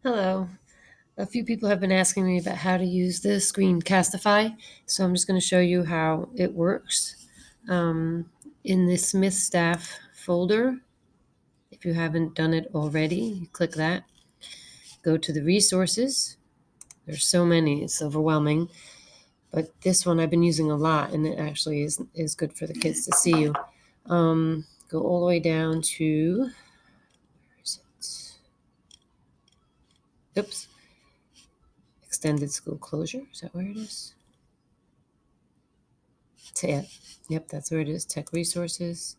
Hello. A few people have been asking me about how to use the Screencastify, so I'm just going to show you how it works. In the Smith Staff folder, if you haven't done it already, you click that. Go to the resources. There's so many, it's overwhelming. But this one I've been using a lot, and it actually is good for the kids to see you. Go all the way down to, where is it? Oops. Extended school closure. Is that where it is? Yep, that's where it is. Tech resources.